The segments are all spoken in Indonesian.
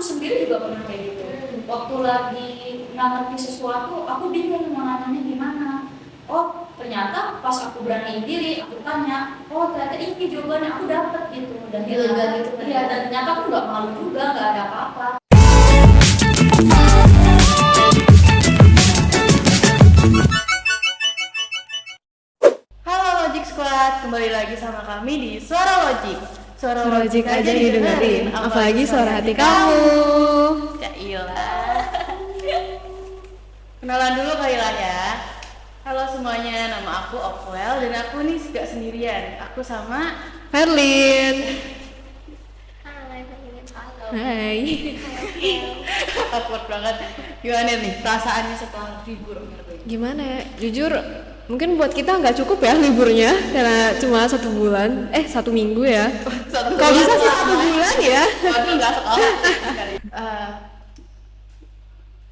sendiri juga pernah kayak gitu. Waktu lagi nggak ngerti sesuatu, aku bingung mau nanya gimana. Oh ternyata pas aku beraniin diri, aku tanya, oh ternyata ini jawabannya, aku dapet gitu. Dan Lega gitu kan? iya, dan ternyata aku nggak malu juga, nggak ada apa-apa. Halo Logic Squad, kembali lagi sama kami di Suara Logic. Suara Logic aja didengerin, apalagi suara hati kamu. Ya iyalah. Kenalan dulu kali lah ya. Halo semuanya, nama aku Opwell dan aku nih gak sendirian. Aku sama Herlin. Hai, halo. Hai. awkward banget. Gimana nih perasaannya setelah libur? Gimana ya? Jujur, mungkin buat kita nggak cukup ya liburnya karena cuma 1 bulan, 1 minggu ya. Kalau bisa sih 1 bulan ya. Waduh nggak sekolah.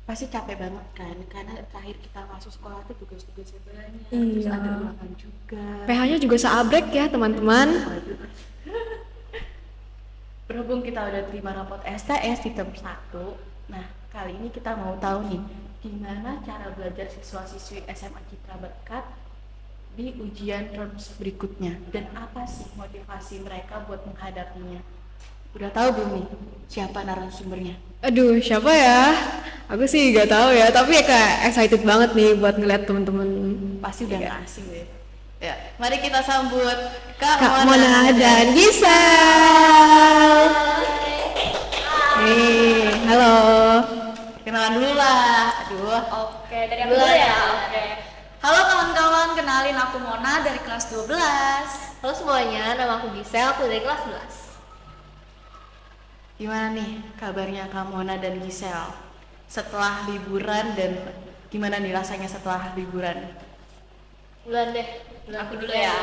Pasti capek banget kan, karena terakhir kita masuk sekolah tuh tugas-tugasnya banyak, terus ada ulangan juga. PH-nya juga seabrek ya teman-teman. Berhubung kita udah terima rapot STS di term 1, nah kali ini kita mau tahu nih gimana cara belajar siswa-siswi SMA Citra Berkat di ujian term berikutnya dan apa sih motivasi mereka buat menghadapinya. Udah tahu belum nih siapa narasumbernya? Aduh, siapa ya? Aku sih nggak tahu ya, tapi ya kayak excited banget nih buat ngeliat temen-temen. Pasti udah nggak asing deh. Ya, mari kita sambut Kak Mona dan Gisel. Hei, halo. Kenalan dulu lah. Aduh. Oke, dari aku dulu ya. Oke. Halo kawan-kawan, kenalin aku Mona dari kelas 12. Halo semuanya, nama aku Gisel, aku dari kelas 11. Gimana nih kabarnya Kak Mona dan Gisel setelah liburan dan gimana nih rasanya setelah liburan? Bulan deh. Aku dulu ya.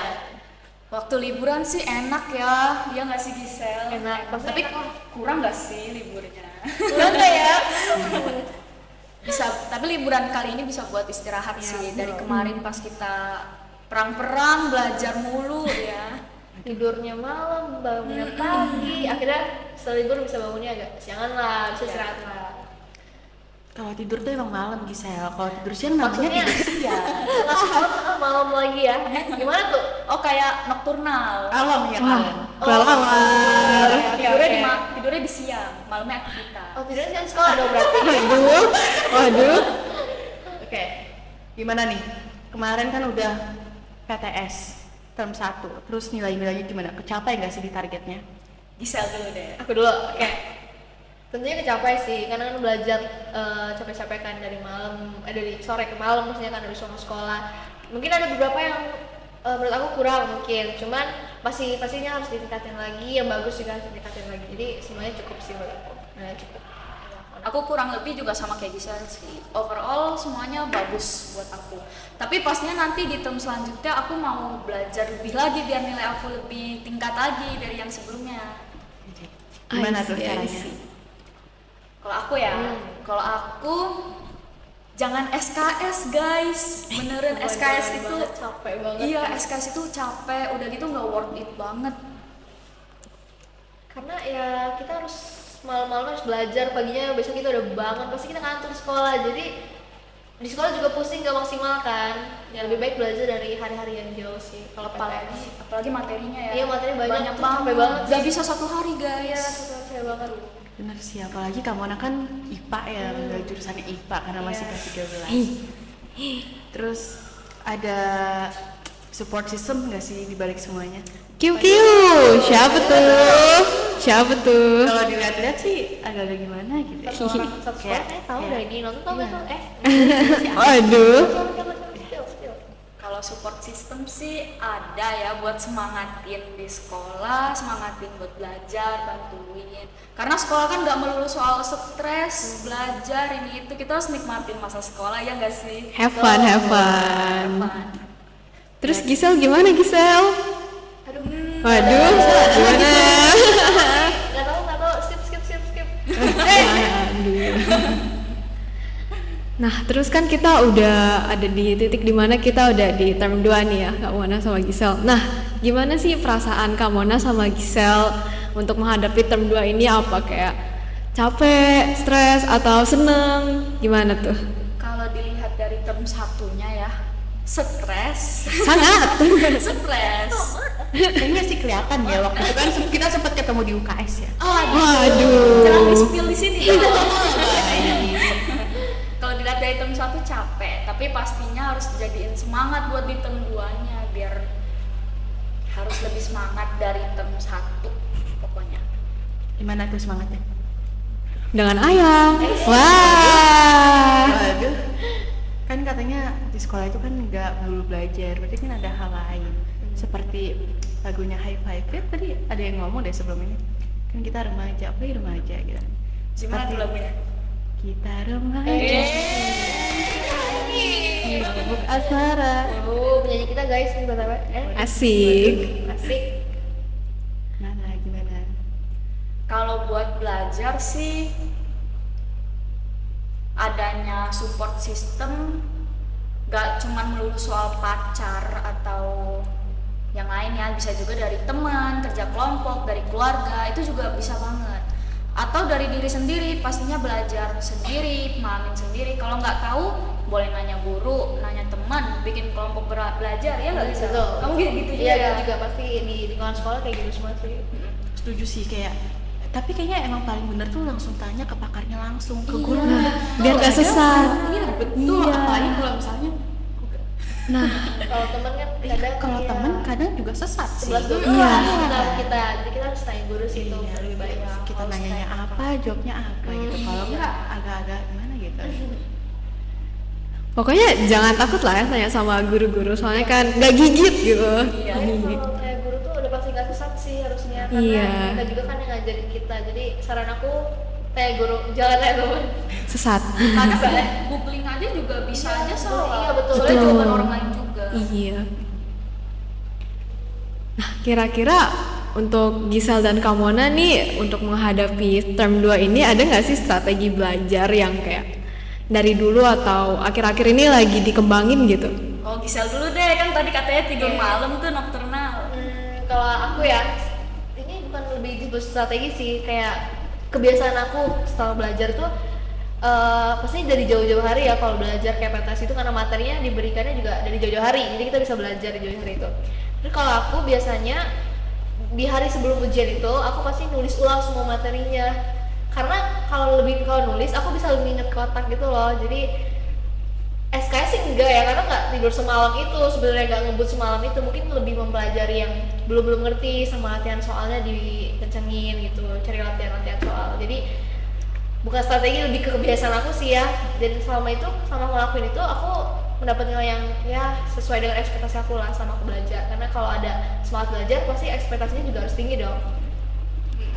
Waktu liburan sih enak ya, ya nggak sih Gisel? Enak. Tapi kurang nggak sih liburnya? Bulan deh ya. Bisa, tapi liburan kali ini bisa buat istirahat sih. Dari kemarin pas kita perang-perang belajar mulu ya. Tidurnya malam, bangunnya pagi. Akhirnya setelah libur bisa bangunnya agak siangan lah, bisa istirahat lah. Kalau tidur tuh emang malam Gisel, kalau tidur siang namanya Maksudnya? tidur siang. Malam lagi ya. Gimana tuh? Oh kayak nokturnal. Alam ya kan? Tidurnya di siang, malamnya aktivitas. Oh, tidurnya siang sekolah dong berarti. Waduh. Oke, gimana nih? Kemarin kan udah PTS term 1, terus nilai-nilainya gimana? Kecapai nggak sih di targetnya? Gisel dulu deh. Aku dulu. Oke. Tentunya kecapai sih, karena kan belajar capek-capek kan dari malam, dari sore ke malam maksudnya kan dari sekolah. Mungkin ada beberapa yang menurut aku kurang mungkin, cuman pastinya harus ditingkatin lagi, yang bagus juga harus ditingkatin lagi. Jadi semuanya cukup sih menurut aku. Nah, cukup. Aku kurang lebih juga sama kayak Gisel sih. Overall semuanya bagus buat aku. Tapi pastinya nanti di term selanjutnya aku mau belajar lebih lagi biar nilai aku lebih tingkat lagi dari yang sebelumnya. Gimana I tuh see, I caranya? see. Kalau aku ya, kalau aku jangan SKS guys, beneran SKS itu capek banget. iya kan. SKS itu capek, udah gitu nggak worth it banget. Karena ya kita harus malam-malam harus belajar, paginya besok kita udah bangun, pasti kita ngantuk di sekolah. Jadi di sekolah juga pusing, gak maksimal kan. Ya lebih baik belajar dari hari-hari yang jauh sih. Kalau PTS. Apalagi materinya ya. Iya, materi banyak tuh, banget. capek banget Gak bisa satu hari guys. Iya, capek banget. Bener sih, apalagi kamu anak kan IPA ya, nggak jurusannya IPA karena masih kelas 13. Terus ada support system nggak sih di balik semuanya? Kiu kiu, siapa tuh? Kalau dilihat-lihat sih agak-agak gimana gitu. Satu sekolah kayaknya tahu kayak- dari ini nonton tau iya. nggak? Waduh. Spill. Kalau support system sih ada ya buat semangatin di sekolah, semangatin buat belajar, bantuin. Karena sekolah kan nggak melulu soal stres, belajar ini itu, kita harus nikmatin masa sekolah ya nggak sih? Have fun. Terus Gisel gimana Gisel? Aduh. Waduh, gimana? Nggak tahu. Skip. Nah, terus kan kita udah ada di titik dimana kita udah di term 2 nih ya, Kak Mona sama Gisel. Nah, gimana sih perasaan Kak Mona sama Gisel untuk menghadapi term 2 ini? Apa kayak capek, stres, atau seneng? Gimana tuh? Kalau dilihat dari term satunya ya, stres. Sangat. Stres. Kayaknya sih kelihatan ya waktu itu kan kita sempat ketemu di UKS ya. Waduh. Jangan di-spill di sini. Kalau dilihat dari term satu capek, tapi pastinya harus dijadiin semangat buat di term 2-nya biar harus lebih semangat dari term 1 pokoknya. Gimana tuh semangatnya? Dengan ayam. Wah. Waduh. Kan katanya di sekolah itu kan nggak melulu belajar, berarti kan ada hal lain. Seperti lagunya High Five ya, tadi ada yang ngomong deh sebelum ini. Kan kita remaja, apa ya remaja gitu. Gimana tuh lagunya? Kita remaja. Bubuk asmara. Penyanyi kita guys nih btw. Asik. Asik. Mana gimana? Kalau buat belajar sih adanya support system, gak cuman melulu soal pacar atau yang lain ya, bisa juga dari teman, kerja kelompok, dari keluarga, itu juga bisa banget. Atau dari diri sendiri, pastinya belajar sendiri, pemahamin sendiri. Kalau nggak tahu, boleh nanya guru, nanya teman, bikin kelompok belajar ya nggak bisa. Betul. Kamu gitu juga Iya, ya? juga pasti di lingkungan sekolah kayak gitu semua sih. Setuju sih kayak. Tapi kayaknya emang paling bener tuh langsung tanya ke pakarnya langsung, ke Iya. gurunya. Biar gak sesat. Iya betul. Iya. Apalagi kalau misalnya Nah, Kalau teman kan kadang kalau iya, teman kadang juga sesat sih. 11 12 Iya. kita. Jadi kita harus tanya guru sih itu Iya, lebih baik. kita Harus nanyanya tanya apa, jawabnya apa gitu. Kalau enggak agak-agak gimana gitu. pokoknya jangan takut lah ya tanya sama guru-guru, soalnya kan gak gigit gitu. Iya. Tapi kalau kayak guru tuh udah pasti nggak sesat sih harusnya, karena Iya. mereka juga kan yang ngajarin kita. Jadi saran aku kayak guru jangan ya teman. Sesat. Kadang googling aja juga bisa aja salah. Iya, betul. Soalnya Betul. jawaban orang lain juga. Iya. Nah, kira-kira untuk Gisel dan Kamona nih untuk menghadapi term 2 ini ada nggak sih strategi belajar yang kayak dari dulu atau akhir-akhir ini lagi dikembangin gitu? Oh, Gisel dulu deh, kan tadi katanya tidur malam tuh nocturnal. Kalau aku ya, ini bukan lebih disebut strategi sih, kayak kebiasaan aku setelah belajar tuh pasti dari jauh-jauh hari ya. Kalau belajar kayak PTS itu karena materinya diberikannya juga dari jauh-jauh hari, jadi kita bisa belajar di jauh-jauh hari itu. Terus kalau aku biasanya di hari sebelum ujian itu aku pasti nulis ulang semua materinya, karena kalau nulis aku bisa lebih inget ke otak gitu loh. Jadi SKS sih enggak ya, karena nggak tidur semalam itu, sebenarnya nggak ngebut semalam itu, mungkin lebih mempelajari yang belum ngerti sama latihan soalnya dikencengin gitu, cari latihan soal. Jadi bukan strategi, lebih ke kebiasaan aku sih ya. Dan selama ngelakuin itu aku mendapat nilai yang ya sesuai dengan ekspektasi aku lah sama aku belajar. Karena kalau ada semangat belajar pasti ekspektasinya juga harus tinggi dong.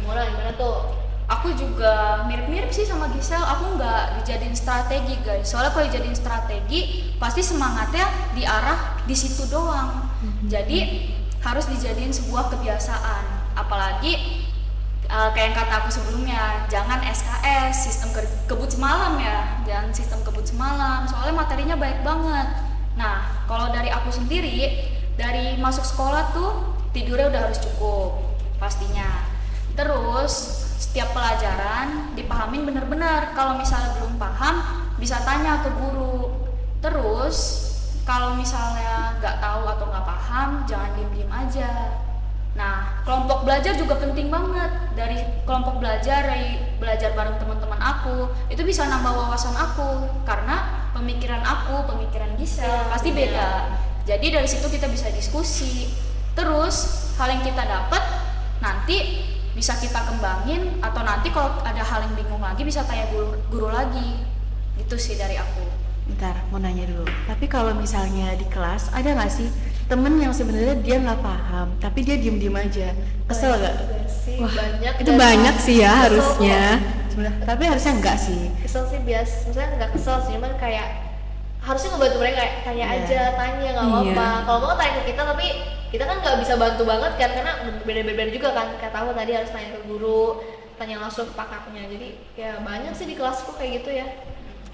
Gimana tuh? Aku juga mirip-mirip sih sama Gisel, aku nggak dijadiin strategi guys. Soalnya kalau dijadiin strategi, pasti semangatnya diarah di situ doang. Jadi harus dijadiin sebuah kebiasaan. Apalagi kayak yang kata aku sebelumnya, jangan SKS, sistem kebut semalam ya. Jangan sistem kebut semalam, soalnya materinya baik banget. Nah, kalau dari aku sendiri, dari masuk sekolah tuh tidurnya udah harus cukup, pastinya. Terus setiap pelajaran dipahamin bener-bener. Kalau misalnya belum paham bisa tanya ke guru. Terus kalau misalnya nggak tahu atau nggak paham jangan diem-diem aja. Nah, kelompok belajar juga penting banget. Dari kelompok belajar, dari belajar bareng teman-teman aku, itu bisa nambah wawasan aku, karena pemikiran Gisel pasti beda. Jadi dari situ kita bisa diskusi. Terus hal yang kita dapat nanti bisa kita kembangin, atau nanti kalau ada hal yang bingung lagi bisa tanya guru lagi. Itu sih dari aku. Bentar, mau nanya dulu. Tapi kalau misalnya di kelas ada nggak sih temen yang sebenarnya dia nggak paham, tapi dia diem-diem aja, kesel nggak? Sih, Wah, banyak itu dan banyak sih ya kesel harusnya. Sebenarnya, tapi harusnya enggak sih. kesel sih maksudnya nggak kesel sih, cuman kayak harusnya ngebantu mereka, kayak tanya Iya. aja, tanya nggak Iya. apa-apa. Kalau mau tanya ke kita, tapi kita kan nggak bisa bantu banget kan, karena beda-beda juga kan. Kata aku tadi harus tanya ke guru, tanya langsung ke pakarnya. Jadi ya banyak sih di kelasku kayak gitu ya.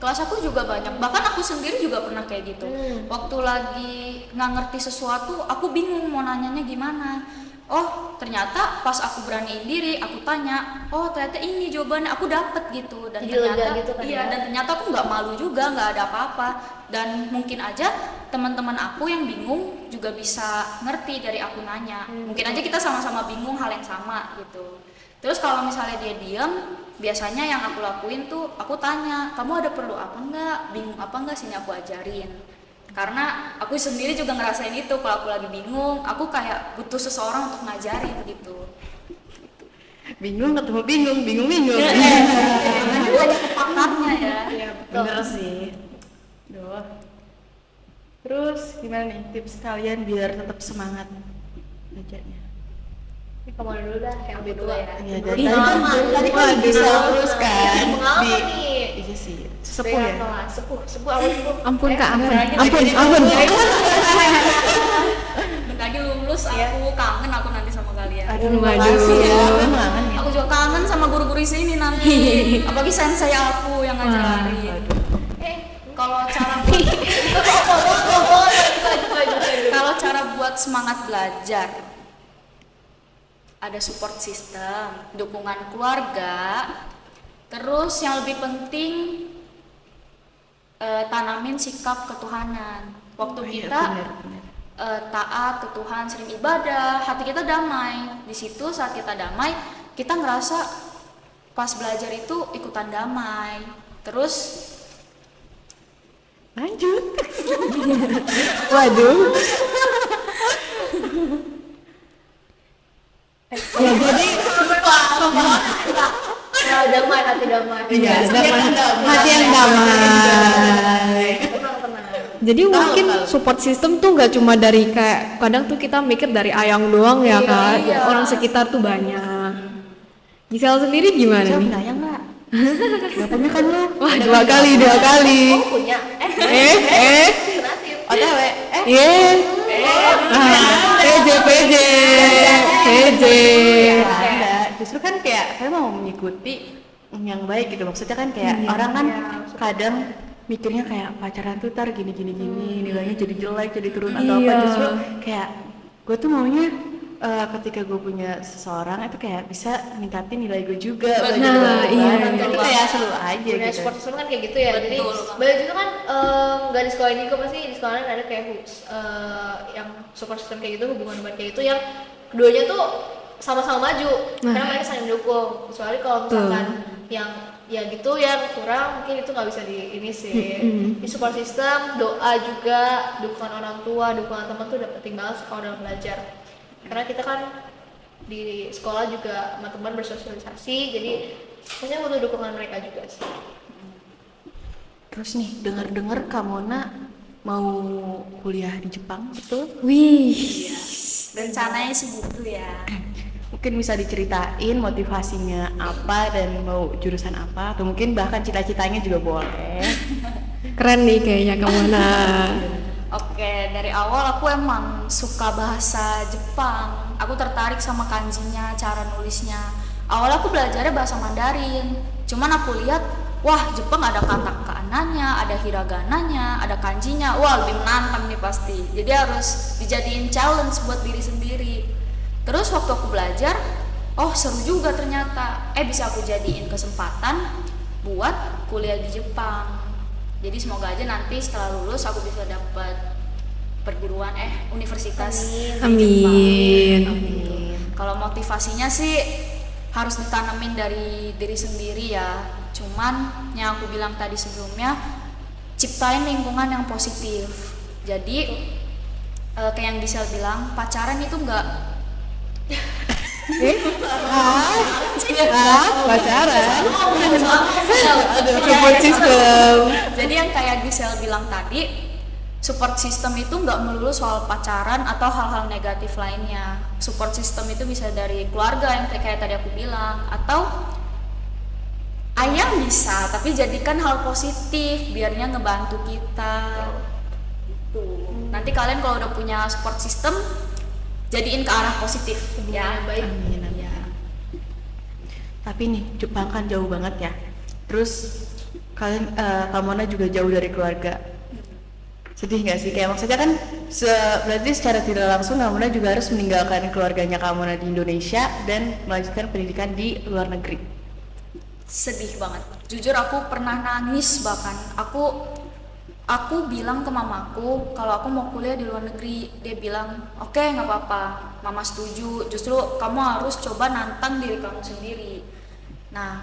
Kelas aku juga banyak, bahkan aku sendiri juga pernah kayak gitu. Waktu lagi nggak ngerti sesuatu, aku bingung mau nanyanya gimana. oh ternyata pas aku beraniin diri, aku tanya, oh ternyata ini jawabannya, aku dapet gitu. Dan Jadi ternyata lega gitu kan iya, ya? dan ternyata aku nggak malu juga, nggak ada apa-apa. Dan mungkin aja teman-teman aku yang bingung juga bisa ngerti dari aku nanya. Mungkin aja kita sama-sama bingung hal yang sama gitu. Terus kalau misalnya dia diam, biasanya yang aku lakuin tuh aku tanya, kamu ada perlu apa enggak, bingung apa enggak, sini aku ajarin. Karena aku sendiri juga ngerasain itu, kalau aku lagi bingung, aku kayak butuh seseorang untuk ngajarin gitu. Bingung ketemu bingung, bingung. Itu ada kepakarnya ya. Iya, bener sih. Duh. Terus gimana nih tips kalian biar tetap semangat belajarnya? Ini kamu dulu dah, yang lebih tua ya. Iya, Dari dari pengalaman. kan bisa terus kan. Pengalaman nih. Iya sih, sepuh ya. Sepuh apa sepuh? Ampun Kak, ampun. Ampun. Ampun. Bentar lagi lulus, aku kangen aku nanti sama kalian. Aduh, Waduh. makasih ya. Aku kangen ya. Aku juga kangen sama guru-guru di sini nanti. Apalagi sensei aku yang ngajarin. Kalau cara buat kalau cara buat semangat belajar, ada support system, dukungan keluarga, terus yang lebih penting tanamin sikap ketuhanan. Waktu Oh iya, kita bener. taat ke Tuhan, sering ibadah, hati kita damai. Di situ saat kita damai, kita ngerasa pas belajar itu ikutan damai. Terus Lanjut. Waduh. Ya jadi Damai, hati damai. iya, Hati yang damai. Tenang. Jadi mungkin support system tuh nggak cuma dari kayak kadang tuh kita mikir dari ayang doang ya Kak. Orang sekitar tuh banyak. Gisel sendiri gimana Siapa nih? nanya nggak? Gak punya kan lo? Wah, dua kali. Oh punya? Nasib. OTW. PJ. Ada. Justru kan kayak saya mau mengikuti yang baik gitu. Maksudnya kan kayak orang kan kadang mikirnya kayak pacaran tuh tar gini nilainya jadi jelek, jadi turun atau apa. Iya. Justru kayak gue tuh maunya ketika gue punya seseorang itu kayak bisa ningkatin nilai gue juga. Nah, iya. Jadi kayak seru aja Punya gitu. support system kan kayak gitu ya. Jadi Betul. belajar itu kan nggak di sekolah ini kok, pasti di sekolah ada kayak yang support system kayak gitu, hubungan baik kayak gitu yang keduanya tuh sama-sama maju karena mereka saling mendukung. Kecuali kalau misalkan yang ya gitu yang kurang, mungkin itu nggak bisa di ini sih. Di support system, doa juga, dukungan orang tua, dukungan teman tuh udah penting banget kalau dalam belajar. Karena kita kan di sekolah juga sama teman bersosialisasi, jadi maksudnya butuh dukungan mereka juga sih. Terus nih dengar Kamona mau kuliah di Jepang, betul? Wih. rencananya sih gitu ya. Mungkin bisa diceritain motivasinya apa dan mau jurusan apa, atau mungkin bahkan cita-citanya juga boleh. Keren nih kayaknya Kamona. Oke, dari awal aku emang suka bahasa Jepang. Aku tertarik sama kanjinya, cara nulisnya. Awal aku belajarnya bahasa Mandarin. Cuman aku lihat, wah Jepang ada kata-kananya, ada hiragananya, ada kanjinya. Wah lebih menantang nih pasti. Jadi harus dijadiin challenge buat diri sendiri. Terus waktu aku belajar, oh seru juga ternyata. Bisa aku jadiin kesempatan buat kuliah di Jepang. Jadi semoga aja nanti setelah lulus aku bisa dapat perguruan universitas di Amin. Jepang. Kalau motivasinya sih harus ditanemin dari diri sendiri ya. Cuman yang aku bilang tadi sebelumnya, ciptain lingkungan yang positif. Jadi kayak yang Gisel bilang, pacaran itu enggak Pacaran. Support system. Jadi yang kayak Gisel bilang tadi, support system itu nggak melulu soal pacaran atau hal-hal negatif lainnya. Support system itu bisa dari keluarga yang kayak tadi aku bilang, atau ayang bisa, tapi jadikan hal positif biarnya ngebantu kita. Gitu. Nanti kalian kalau udah punya support system, jadiin ke arah positif ya. Baik. Amin, amin. Tapi nih Jepang kan jauh banget ya. Terus kalian Kamona juga jauh dari keluarga. Sedih nggak sih? Kayak maksudnya kan berarti secara tidak langsung Kamuna juga harus meninggalkan keluarganya Kamuna di Indonesia dan melanjutkan pendidikan di luar negeri. Sedih banget. Jujur aku pernah nangis bahkan. Aku bilang ke mamaku kalau aku mau kuliah di luar negeri. Dia bilang, "Oke, nggak apa-apa. Mama setuju. Justru kamu harus coba nantang diri kamu sendiri." Nah,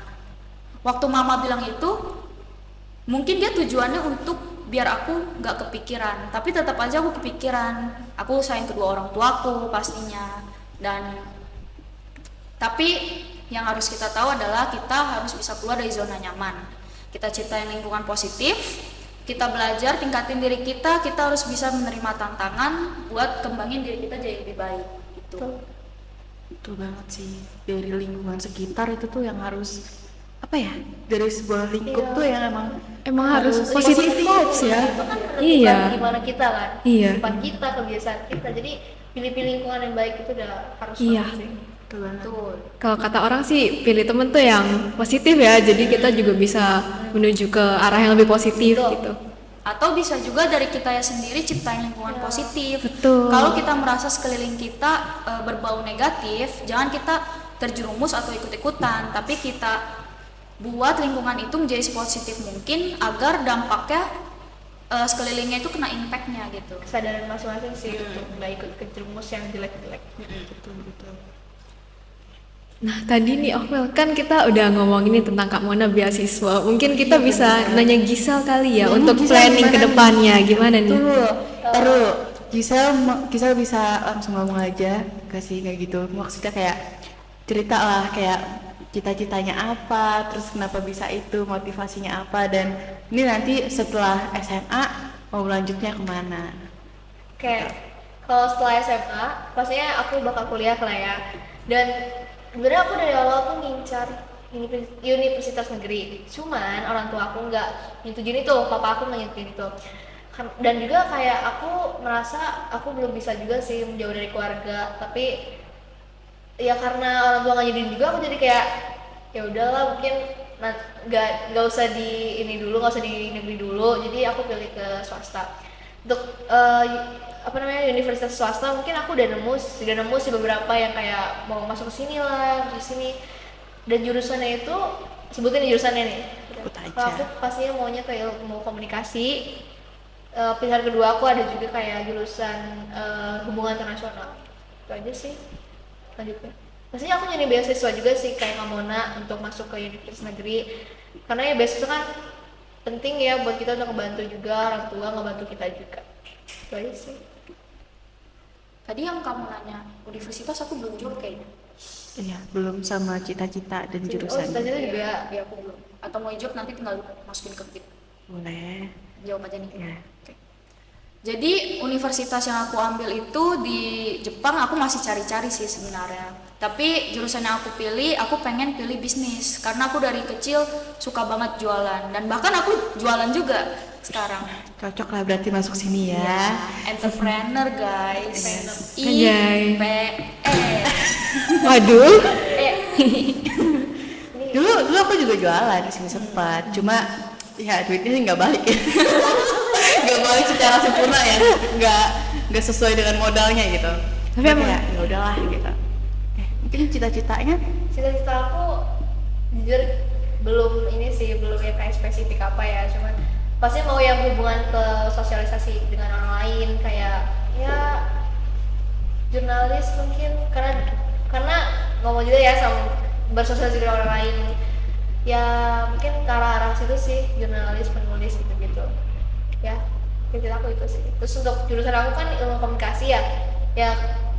waktu mama bilang itu, mungkin dia tujuannya untuk biar aku nggak kepikiran, tapi tetap aja aku kepikiran. Aku sayang kedua orang tuaku pastinya. Tapi yang harus kita tahu adalah kita harus bisa keluar dari zona nyaman. Kita ciptain lingkungan positif, kita belajar, tingkatin diri kita harus bisa menerima tantangan buat kembangin diri kita jadi lebih baik gitu. Betul banget sih. Dari lingkungan sekitar itu tuh yang harus dari sebuah lingkup tuh yang Emang harus positive vibes ya. Itu kan menentukan Iya. gimana kita kan, Iya. sifat kita, kebiasaan kita. Jadi pilih-pilih lingkungan yang baik itu udah harus Iya. banget sih. betul banget. Betul. Kalau kata orang sih pilih temen tuh yang positif ya, jadi kita juga bisa menuju ke arah yang lebih positif Betul. gitu. Atau bisa juga dari kita ya sendiri ciptain lingkungan positif. Betul. Kalau kita merasa sekeliling kita berbau negatif, jangan kita terjerumus atau ikut-ikutan, tapi kita buat lingkungan itu menjadi sepositif mungkin agar dampaknya sekelilingnya itu kena impactnya gitu. Kesadaran masing-masing sih untuk nggak ikut kejerumus yang jelek-jelek. Betul. Nah tadi nih Ovel, kan kita udah ngomongin nih tentang Kak Mona beasiswa. Mungkin kita bisa nanya Gisel kali ya Nanya untuk Gisel planning gimana ke depannya gimana nih? Taruh. Gisel bisa langsung ngomong aja, kasih kayak gitu. Maksudnya kayak cerita lah kayak cita-citanya apa, terus kenapa bisa itu, motivasinya apa, dan ini nanti setelah SMA mau lanjutnya kemana? Oke, kalau setelah SMA, pastinya aku bakal kuliah lah ya. Dan sebenarnya aku dari awal tuh ngincar universitas negeri. Cuman orang tua aku nggak nyetujuin itu, papa aku nggak nyetujuin itu. Dan juga kayak aku merasa aku belum bisa juga sih menjauh dari keluarga. Tapi ya karena orang tua nggak nyetujuin juga, aku jadi kayak ya udahlah mungkin nggak usah di ini dulu, nggak usah di negeri dulu. Jadi aku pilih ke swasta. Untuk universitas swasta mungkin aku udah nemu sih beberapa yang kayak mau masuk ke sini lah, ke sini. Dan jurusannya itu sebutin jurusannya nih. Sebut aja. Kalau aku pastinya maunya ke ilmu komunikasi. Pilihan kedua aku ada juga kayak jurusan hubungan internasional. Itu aja sih. Lanjutnya. Pastinya aku nyari beasiswa juga sih kayak Kamona untuk masuk ke universitas negeri. Karena ya beasiswa kan penting ya buat kita untuk ngebantu juga orang tua, ngebantu kita juga. Itu aja sih. Tadi yang kamu nanya universitas aku belum jawab kayaknya. Iya, belum sama cita-cita dan Oh, jurusan. cita-cita juga. Ya aku belum. Atau mau jawab nanti tinggal masukin ke keep. Boleh. Jawab aja nih. Ya. Oke. Jadi universitas yang aku ambil itu di Jepang aku masih cari-cari sih sebenarnya. Tapi jurusan yang aku pilih, aku pengen pilih bisnis karena aku dari kecil suka banget jualan dan bahkan aku jualan juga sekarang. Cocok lah berarti masuk sini ya. Entrepreneur guys. Anjay. IPS. Waduh. Dulu aku juga jualan di sini sempat. Cuma ya duitnya sih nggak balik ya. Nggak balik secara sempurna ya. Nggak sesuai dengan modalnya gitu. Tapi Cuma emang- kayak ya udahlah gitu. Mungkin cita-citanya Cita-cita aku jujur belum ini sih, belum yang kayak spesifik apa ya, cuman pasti mau yang hubungan ke sosialisasi dengan orang lain kayak ya jurnalis mungkin karena ngomong juga ya sama bersosialisasi dengan orang lain ya mungkin ke arah situ sih, jurnalis, penulis gitu-gitu ya. Cita aku itu sih. Terus untuk jurusan aku kan ilmu komunikasi ya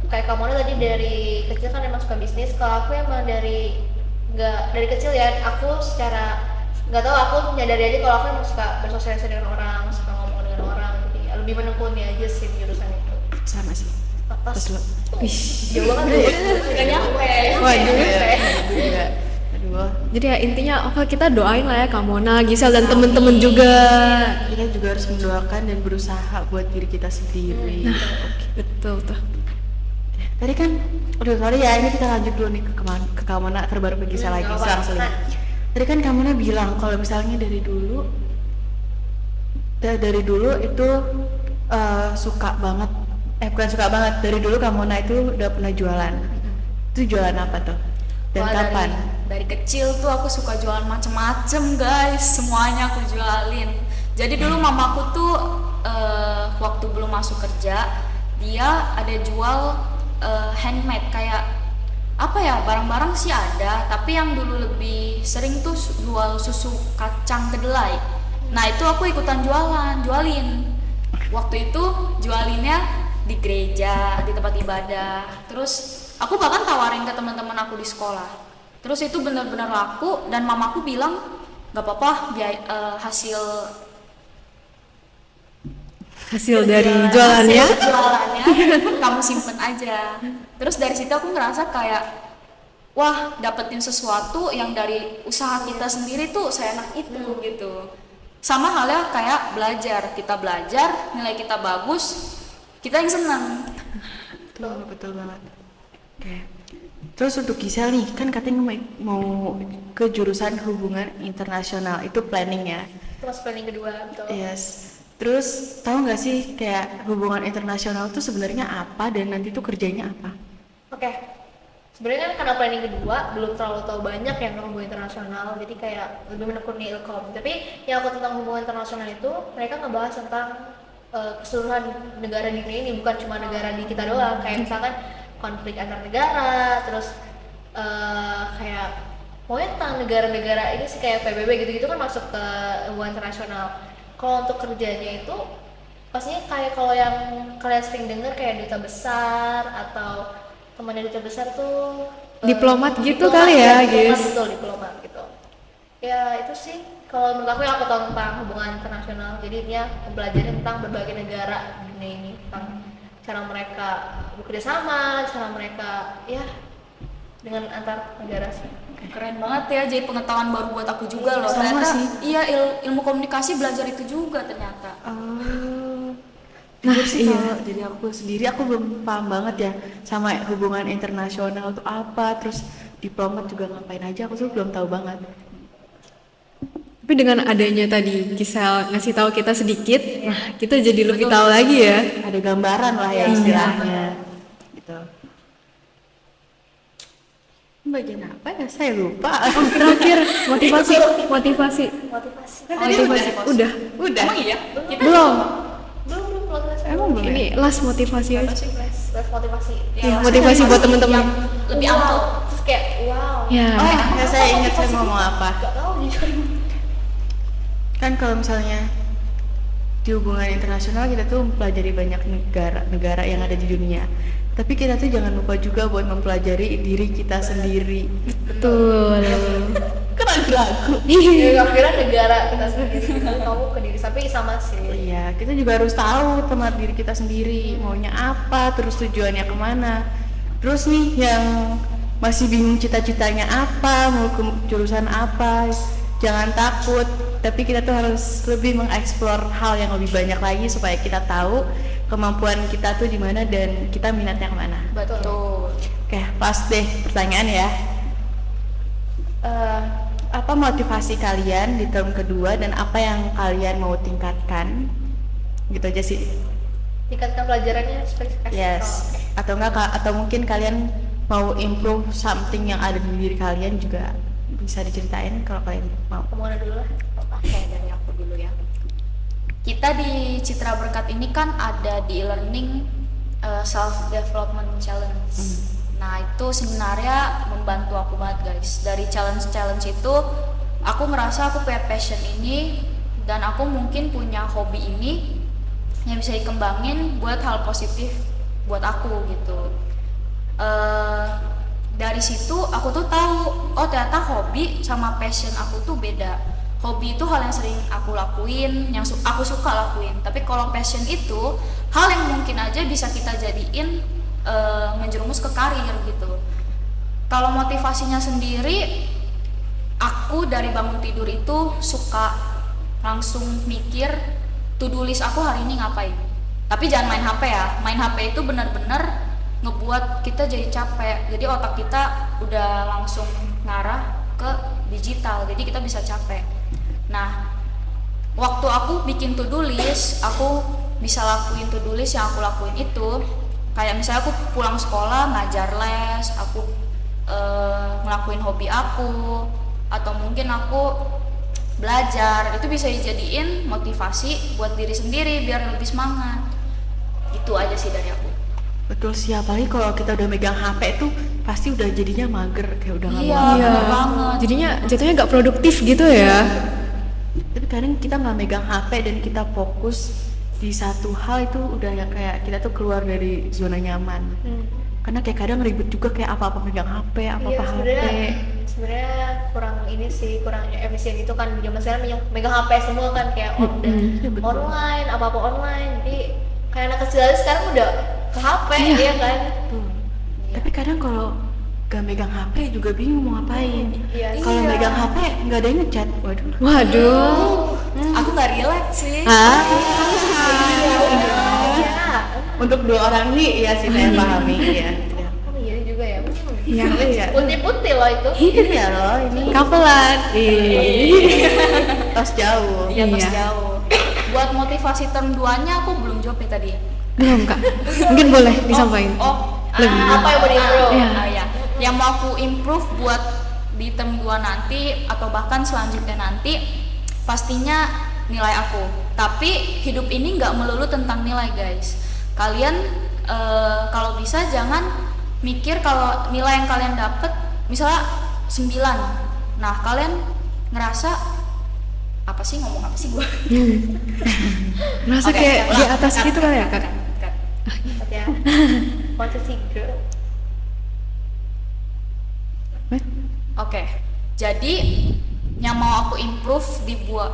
kayak kamu tadi dari kecil kan emang suka bisnis. Kalau aku emang nggak dari kecil ya, aku secara nggak tahu, aku menyadari aja kalau aku emang suka bersosialisasi dengan orang, suka ngomong dengan orang, jadi ya lebih menekuni aja sih di jurusan itu. sama sih. Atas Terus jauh banget tuh, nggak nyampe. Waduh. juga. Aduh. Jadi ya intinya Ovel kita doain lah ya Kak Mona, Gisel dan temen-temen juga. Kita juga harus mendoakan dan berusaha buat diri kita sendiri. Betul tuh. Tadi kan, aduh sorry ya, ini kita lanjut dulu nih ke Kamona terbaru pergi lagi nggak selang apa-apa. seling. Tadi kan Kamona bilang kalau misalnya dari dulu itu suka banget, bukan suka banget, dari dulu Kamona itu udah pernah jualan. Itu jualan apa tuh? Dan Wah, kapan? Dari kecil tuh aku suka jualan macem-macem guys, semuanya aku jualin. Jadi dulu mamaku tuh waktu belum masuk kerja, dia ada jual handmade kayak apa ya, barang-barang sih ada, tapi yang dulu lebih sering tuh jual susu kacang kedelai. Nah itu aku ikutan jualin. Waktu itu jualinnya di gereja, di tempat ibadah. Terus aku bahkan tawarin ke teman-teman aku di sekolah. Terus itu benar-benar laku dan mamaku bilang nggak apa-apa, Hasil dari jualannya. hasil jualannya kamu simpen aja. Terus dari situ aku ngerasa kayak wah, dapetin sesuatu yang dari usaha kita sendiri tuh seenak itu gitu. Sama halnya kayak belajar, kita belajar, nilai kita bagus, kita yang senang. Betul banget. Oke. Terus untuk Gisel nih, kan katanya mau ke jurusan hubungan internasional, itu planning ya? Terus planning kedua, betul. Yes. Terus tahu nggak sih kayak hubungan internasional itu sebenarnya apa dan nanti tuh kerjanya apa? Oke. Sebenarnya kan karena planning kedua belum terlalu tahu banyak yang hubungan internasional, jadi kayak lebih menekuni ilkom. Tapi yang aku tentang hubungan internasional itu mereka ngebahas tentang keseluruhan negara di dunia ini, bukan cuma negara di kita doang. Kayak misalkan konflik antar negara, terus kayak pokoknya tentang negara-negara ini sih, kayak PBB gitu-gitu kan masuk ke hubungan internasional. Kalau untuk kerjanya itu pastinya kayak kalau yang kalian sering dengar kayak duta besar atau temannya duta besar tuh Diplomat gitu kali ya, diplomat, guys. betul, diplomat gitu. Ya itu sih kalau menurut aku yang aku tahu tentang hubungan internasional. Jadi dia mempelajari tentang berbagai negara di dunia ini, tentang cara mereka bekerja sama, cara mereka ya dengan antar negara sih. Keren banget ya, jadi pengetahuan baru buat aku juga loh. Sama Ternyata sih. iya, ilmu komunikasi belajar itu juga ternyata. Nah sih kalau jadi aku sendiri aku belum paham banget ya sama hubungan internasional itu apa, terus diplomat juga ngapain aja, aku tuh belum tahu banget. Tapi dengan adanya tadi Gisel ngasih tahu kita sedikit, nah kita jadi lebih tahu lagi ya. Ada gambaran lah ya istilahnya gitu. Bagian apa ya, saya lupa. Terakhir motivasi. Motivasi. Udah. Emang iya? Kita Belum. Belum motivasi. Emang belum ya? Ini last motivasi aja. Les motivasi. Ya, motivasi buat teman-teman. lebih Wow. ampuh. Terus kayak wow. Ya. Oh ya, saya ingat saya mau ngomong apa. Gak tahu jujur. Kan kalau misalnya di hubungan internasional kita tuh mempelajari banyak negara yang ada di dunia. Tapi kita tuh jangan lupa juga buat mempelajari diri kita sendiri. Betul. Kan ragu-ragu. Ya gak kira negara kita sendiri gitu, kamu ke diri, tapi sama sih. Iya, kita juga harus tahu tentang diri kita sendiri, maunya apa, terus tujuannya kemana. Terus nih yang masih bingung cita-citanya apa, mau ke jurusan apa, jangan takut. Tapi kita tuh harus lebih mengeksplor hal yang lebih banyak lagi supaya kita tahu kemampuan kita tuh di mana dan kita minatnya kemana. Betul. Oke, pas deh pertanyaan ya. Apa motivasi kalian di term kedua dan apa yang kalian mau tingkatkan? Gitu aja sih. Tingkatkan pelajarannya spesifikasi. Yes. Atau enggak atau mungkin kalian mau improve something yang ada di diri kalian juga bisa diceritain kalau kalian mau. Kemana dulu lah. Oke, dari aku dulu ya. Kita di Citra Berkat ini kan ada di e-learning self development challenge. Nah itu sebenarnya membantu aku banget guys. Dari challenge itu aku ngerasa aku punya passion ini dan aku mungkin punya hobi ini yang bisa dikembangin buat hal positif buat aku gitu. Dari situ aku tuh tahu, oh ternyata hobi sama passion aku tuh beda. Hobi itu hal yang sering aku lakuin, yang aku suka lakuin. Tapi kalau passion itu hal yang mungkin aja bisa kita jadiin menjerumus ke karir gitu. Kalau motivasinya sendiri, aku dari bangun tidur itu suka langsung mikir to-do list aku hari ini ngapain. Tapi jangan main HP ya. Main HP itu benar-benar ngebuat kita jadi capek. Jadi otak kita udah langsung ngarah ke digital. Jadi kita bisa capek. Nah, waktu aku bikin to-do list, aku bisa lakuin to-do list yang aku lakuin itu, kayak misalnya aku pulang sekolah ngajar les, aku ngelakuin hobi aku, atau mungkin aku belajar, itu bisa dijadiin motivasi buat diri sendiri biar lebih semangat. Itu aja sih dari aku. Betul sih, apalagi kalau kita udah megang HP tuh pasti udah jadinya mager, kayak udah nggak Iya, mau. bener banget. Jadinya jatuhnya nggak produktif gitu ya. Tapi kadang kita nggak megang HP dan kita fokus di satu hal, itu udah yang kayak kita tuh keluar dari zona nyaman. Karena kayak kadang ribet juga, kayak apa-apa megang HP, apa-apa HP. Sebenarnya kurang ini sih, kurang efisien itu kan. Zaman sekarang megang HP semua kan, kayak Iya, betul. online, apa-apa online. Jadi kayak anak kecil aja sekarang udah ke HP, ya kan. Tuh. Tapi kadang kalau gak megang HP juga bingung mau ngapain. Iya. Kalau Iya. megang HP nggak ada yang ngechat, waduh. Waduh. Aku nggak relate sih. Ah, Iya. Untuk dua orang nih, iya sih saya pahami ya. Oh iya juga ya. iya. Iya. Putih-putih loh itu. Iya loh, ini Kapelan. tos jauh. Iya, pas Iya. jauh. Buat motivasi term 2-nya aku belum jawab ya tadi. Belum Kak. Mungkin boleh disampaikan. Lebih. Apa yang mau di-improve? Iya. Ya. Yang mau aku improve buat di term 2 nanti atau bahkan selanjutnya nanti, pastinya nilai aku. Tapi hidup ini nggak melulu tentang nilai, guys. Kalian kalau bisa jangan mikir kalau nilai yang kalian dapet misalnya 9. Nah, kalian ngerasa apa sih, ngomong apa sih gua? Merasa Oke, kayak di ulang. atas Cut, gitu kali ya cut, Kak. cut. Cut ya. What's a secret? Oke, jadi yang mau aku improve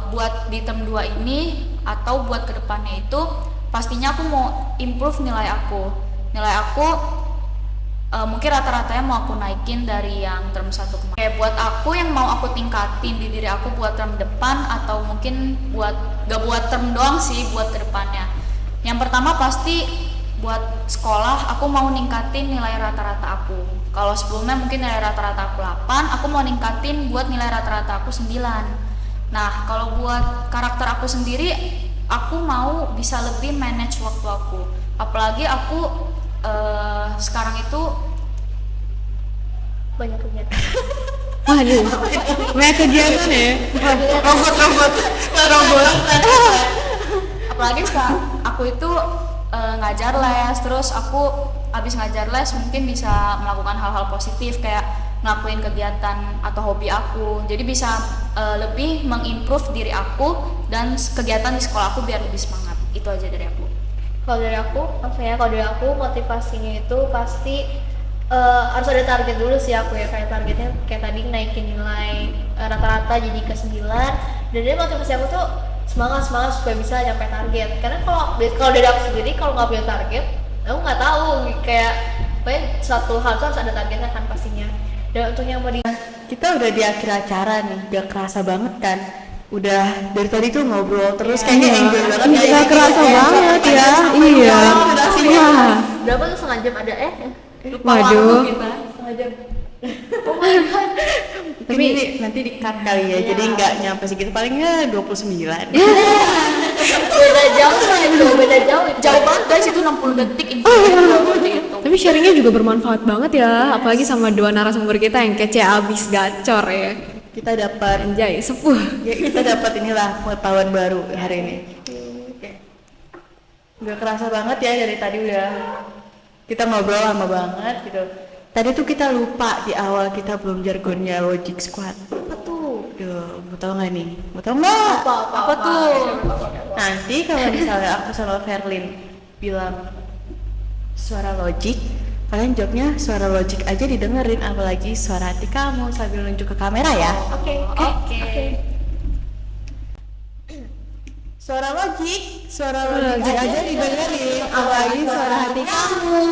buat di term 2 ini atau buat kedepannya itu, pastinya aku mau improve nilai aku. Nilai aku mungkin rata-ratanya mau aku naikin dari yang term 1 kemarin. Kayak buat aku yang mau aku tingkatin di diri aku buat term depan, atau mungkin gak buat term doang sih, buat kedepannya. Yang pertama pasti buat sekolah, aku mau ningkatin nilai rata-rata aku. Kalau sebelumnya mungkin nilai rata-rata aku 8, aku mau ningkatin buat nilai rata-rata aku 9. Nah, kalau buat karakter aku sendiri, aku mau bisa lebih manage waktu aku. Apalagi aku sekarang itu Banyak kegiatan. Waduh. Banyak kegiatan ya. Robot. apalagi aku itu ngajar les, terus aku abis ngajar les mungkin bisa melakukan hal-hal positif kayak ngelakuin kegiatan atau hobi aku, jadi bisa lebih mengimprove diri aku dan kegiatan di sekolah aku biar lebih semangat. Itu aja dari aku. Kalau dari aku, maksudnya kalau dari aku motivasinya itu pasti harus ada target dulu sih aku ya, kayak targetnya kayak tadi naikin nilai rata-rata jadi ke 9. Dan dari motivasi aku tuh semangat supaya bisa nyampe target. Karena kalau dari aku sendiri, kalau nggak punya target, aku nggak tahu, kayak satu hal tuh harus ada targetnya kan pastinya. Dan untuk yang mau Kita udah di akhir acara nih, gak kerasa banget kan? Udah dari tadi tuh ngobrol terus, kayaknya enjoy banget. Nggak kerasa banget ya. Iya. Wah. berapa tuh, setengah jam ada Waduh. setengah jam. Oh my god. Tapi ini nanti di-cut kali ya, jadi nggak nyampe segitu, palingnya 29. Beda jauh lah itu, beda jauh. Jauh banget guys, itu 60 detik itu. Tapi sharingnya juga bermanfaat banget ya, apalagi sama dua narasumber kita yang kece abis gacor ya. Kita dapat, Anjay, sepuh. ya kita dapat inilah pengetahuan baru hari ini. Nggak kerasa banget ya, dari tadi udah kita ngobrol lama banget gitu. Tadi tuh kita lupa di awal, kita belum jargonnya Logic Squad. Apa tuh? Duh, mau tau nggak nih? Mau tau nggak? Apa tuh? Nanti kalau misalnya aku sama Verlin bilang suara Logic, kalian jawabnya suara Logic aja, didengerin, apalagi suara hati kamu sambil nunjuk ke kamera ya. Oke. Suara Logic aja didengerin, apalagi suara hati kamu.